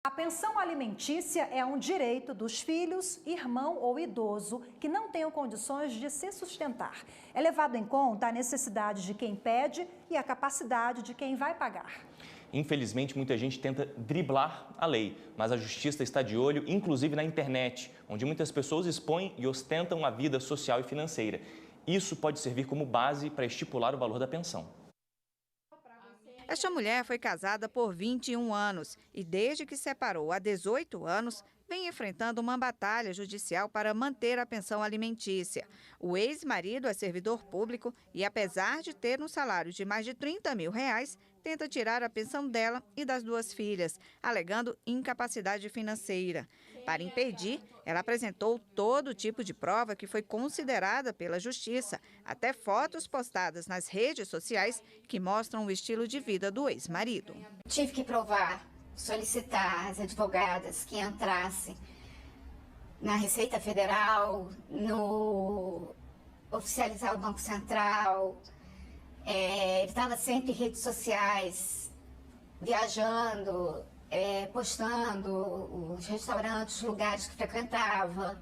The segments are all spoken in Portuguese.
A pensão alimentícia é um direito dos filhos, irmão ou idoso que não tenham condições de se sustentar. É levado em conta a necessidade de quem pede e a capacidade de quem vai pagar. Infelizmente, muita gente tenta driblar a lei, mas a justiça está de olho, inclusive na internet, onde muitas pessoas expõem e ostentam a vida social e financeira. Isso pode servir como base para estipular o valor da pensão. Esta mulher foi casada por 21 anos e, desde que se separou há 18 anos, vem enfrentando uma batalha judicial para manter a pensão alimentícia. O ex-marido é servidor público e, apesar de ter um salário de mais de R$30 mil, tenta tirar a pensão dela e das duas filhas, alegando incapacidade financeira. Para impedir, ela apresentou todo tipo de prova que foi considerada pela Justiça, até fotos postadas nas redes sociais que mostram o estilo de vida do ex-marido. Tive que provar, solicitar às advogadas que entrassem na Receita Federal, no oficializar o Banco Central. Ele estava sempre em redes sociais, viajando, postando os restaurantes, os lugares que frequentava.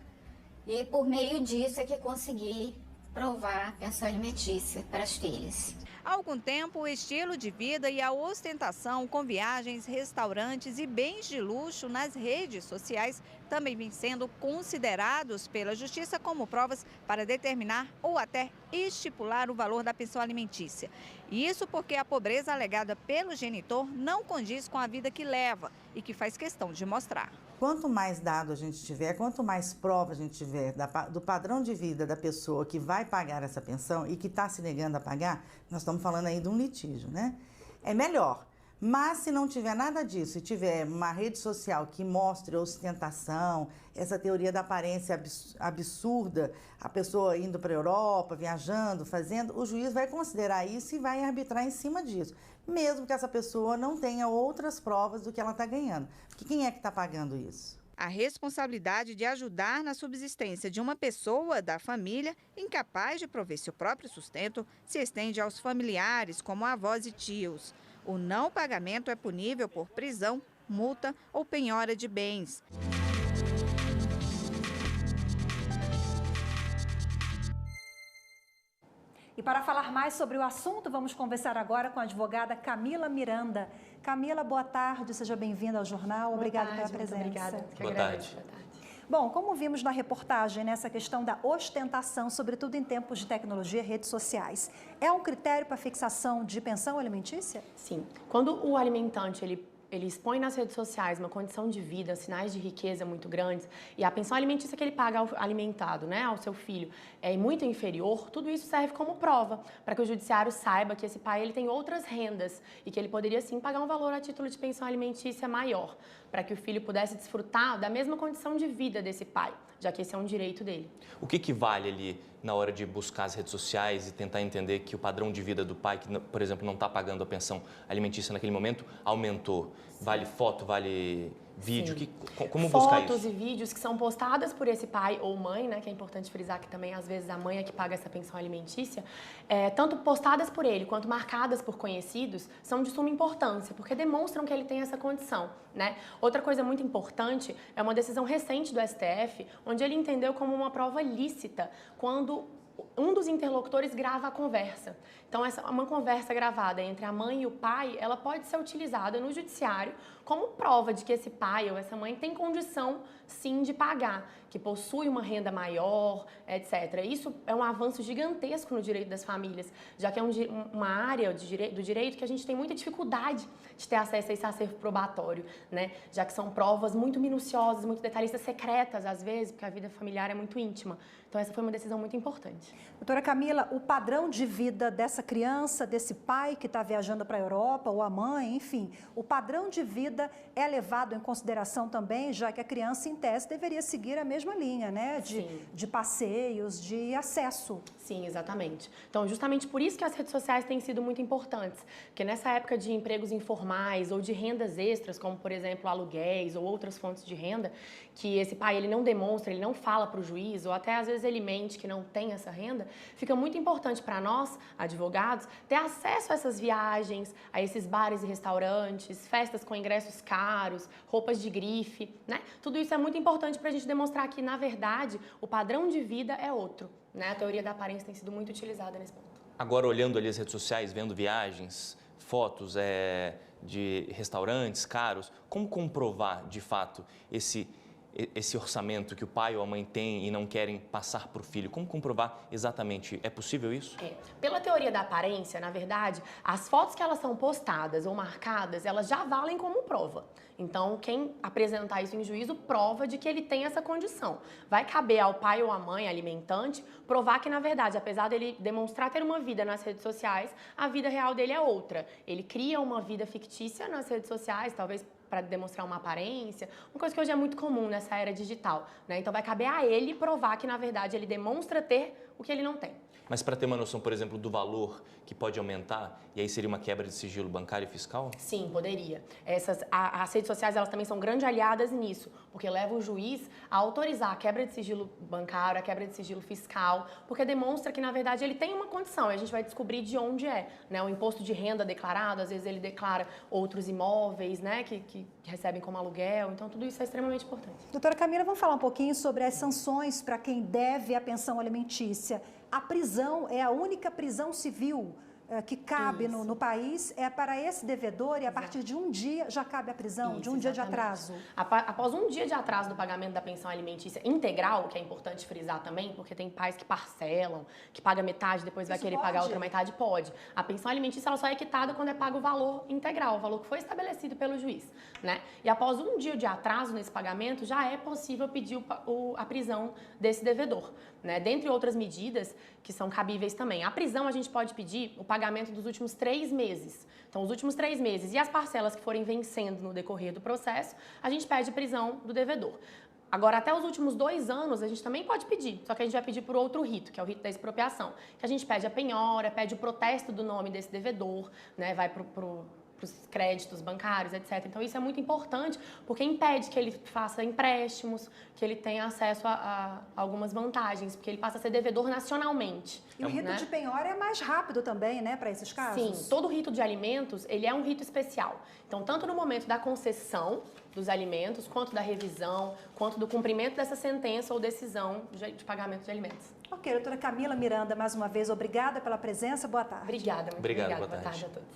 E por meio disso é que consegui provar a pensão alimentícia para as filhas. Há algum tempo, o estilo de vida e a ostentação com viagens, restaurantes e bens de luxo nas redes sociais também vêm sendo considerados pela Justiça como provas para determinar ou até estipular o valor da pensão alimentícia. Isso porque a pobreza alegada pelo genitor não condiz com a vida que leva e que faz questão de mostrar. Quanto mais dado a gente tiver, quanto mais prova a gente tiver do padrão de vida da pessoa que vai pagar essa pensão e que está se negando a pagar, nós estamos falando aí de um litígio, né? É melhor. Mas se não tiver nada disso e tiver uma rede social que mostre ostentação, essa teoria da aparência absurda, a pessoa indo para a Europa, viajando, fazendo, o juiz vai considerar isso e vai arbitrar em cima disso, mesmo que essa pessoa não tenha outras provas do que ela está ganhando. Porque quem é que está pagando isso? A responsabilidade de ajudar na subsistência de uma pessoa da família incapaz de prover seu próprio sustento se estende aos familiares, como avós e tios. O não pagamento é punível por prisão, multa ou penhora de bens. E para falar mais sobre o assunto, vamos conversar agora com a advogada Camila Miranda. Camila, boa tarde, seja bem-vinda ao jornal. Obrigada pela presença. Obrigada. Boa tarde. Bom, como vimos na reportagem, nessa questão da ostentação, sobretudo em tempos de tecnologia e redes sociais, é um critério para fixação de pensão alimentícia? Sim. Quando o alimentante ele expõe nas redes sociais uma condição de vida, sinais de riqueza muito grandes, e a pensão alimentícia que ele paga ao alimentado, né, ao seu filho, é muito inferior, tudo isso serve como prova para que o judiciário saiba que esse pai ele tem outras rendas e que ele poderia sim pagar um valor a título de pensão alimentícia maior, para que o filho pudesse desfrutar da mesma condição de vida desse pai, já que esse é um direito dele. O que vale ali na hora de buscar as redes sociais e tentar entender que o padrão de vida do pai, que, por exemplo, não está pagando a pensão alimentícia naquele momento, aumentou? Vale foto, vale vídeo? Como buscar isso? Fotos e vídeos que são postadas por esse pai ou mãe, né, que é importante frisar que também às vezes a mãe é que paga essa pensão alimentícia, tanto postadas por ele quanto marcadas por conhecidos, são de suma importância, porque demonstram que ele tem essa condição, né? Outra coisa muito importante é uma decisão recente do STF, onde ele entendeu como uma prova lícita quando um dos interlocutores grava a conversa. Então, uma conversa gravada entre a mãe e o pai, ela pode ser utilizada no judiciário como prova de que esse pai ou essa mãe tem condição, sim, de pagar, que possui uma renda maior, etc. Isso é um avanço gigantesco no direito das famílias, já que é uma área do direito que a gente tem muita dificuldade de ter acesso a esse acervo probatório, né? Já que são provas muito minuciosas, muito detalhistas, secretas, às vezes, porque a vida familiar é muito íntima. Então, essa foi uma decisão muito importante. Doutora Camila, o padrão de vida dessa criança, desse pai que está viajando para a Europa, ou a mãe, enfim, o padrão de vida é levado em consideração também, já que a criança, em tese, deveria seguir a mesma linha, né? De passeios, de acesso. Sim, exatamente. Então, justamente por isso que as redes sociais têm sido muito importantes, porque nessa época de empregos informais ou de rendas extras, como, por exemplo, aluguéis ou outras fontes de renda, que esse pai ele não demonstra, ele não fala para o juiz, ou até às vezes ele mente que não tem essa renda, fica muito importante para nós, advogados, ter acesso a essas viagens, a esses bares e restaurantes, festas com ingresso ingressos caros, roupas de grife, né? Tudo isso é muito importante para a gente demonstrar que, na verdade, o padrão de vida é outro, né? A teoria da aparência tem sido muito utilizada nesse ponto. Agora, olhando ali as redes sociais, vendo viagens, fotos de restaurantes caros, como comprovar, de fato, esse orçamento que o pai ou a mãe tem e não querem passar para o filho? Como comprovar exatamente? É possível isso? Pela teoria da aparência, na verdade, as fotos que elas são postadas ou marcadas, elas já valem como prova. Então, quem apresentar isso em juízo prova de que ele tem essa condição. Vai caber ao pai ou à mãe alimentante provar que, na verdade, apesar dele demonstrar ter uma vida nas redes sociais, a vida real dele é outra. Ele cria uma vida fictícia nas redes sociais, talvez para demonstrar uma aparência, uma coisa que hoje é muito comum nessa era digital, né? Então vai caber a ele provar que, na verdade, ele demonstra ter o que ele não tem. Mas para ter uma noção, por exemplo, do valor que pode aumentar, e aí seria uma quebra de sigilo bancário e fiscal? Sim, poderia. As redes sociais, elas também são grandes aliadas nisso, porque leva o juiz a autorizar a quebra de sigilo bancário, a quebra de sigilo fiscal, porque demonstra que, na verdade, ele tem uma condição, e a gente vai descobrir de onde é, né? O imposto de renda declarado, às vezes ele declara outros imóveis, né, que recebem como aluguel, então tudo isso é extremamente importante. Doutora Camila, vamos falar um pouquinho sobre as sanções para quem deve a pensão alimentícia. A prisão é a única prisão civil que cabe no país, é para esse devedor, e a partir de um dia já cabe a prisão, Isso, de um dia de exatamente. atraso. Após um dia de atraso do pagamento da pensão alimentícia integral, que é importante frisar também, porque tem pais que parcelam, que paga metade, depois vai Isso querer pode? pagar a outra metade, pode. A pensão alimentícia ela só é quitada quando é pago o valor integral, o valor que foi estabelecido pelo juiz, né? E após um dia de atraso nesse pagamento, já é possível pedir a prisão desse devedor, né? Dentre outras medidas que são cabíveis também. A prisão a gente pode pedir o pagamento dos últimos 3 meses. Então, os últimos 3 meses e as parcelas que forem vencendo no decorrer do processo, a gente pede prisão do devedor. Agora, até os últimos 2 anos, a gente também pode pedir, só que a gente vai pedir por outro rito, que é o rito da expropriação, que a gente pede a penhora, pede o protesto do nome desse devedor, né? Vai para os créditos bancários, etc. Então, isso é muito importante, porque impede que ele faça empréstimos, que ele tenha acesso a algumas vantagens, porque ele passa a ser devedor nacionalmente. E o rito de penhora é mais rápido também, né, para esses casos? Sim, todo rito de alimentos, ele é um rito especial. Então, tanto no momento da concessão dos alimentos, quanto da revisão, quanto do cumprimento dessa sentença ou decisão de pagamento de alimentos. Ok, doutora Camila Miranda, mais uma vez, obrigada pela presença, boa tarde. Obrigada, muito Obrigado, obrigada. boa tarde. Boa tarde a todos.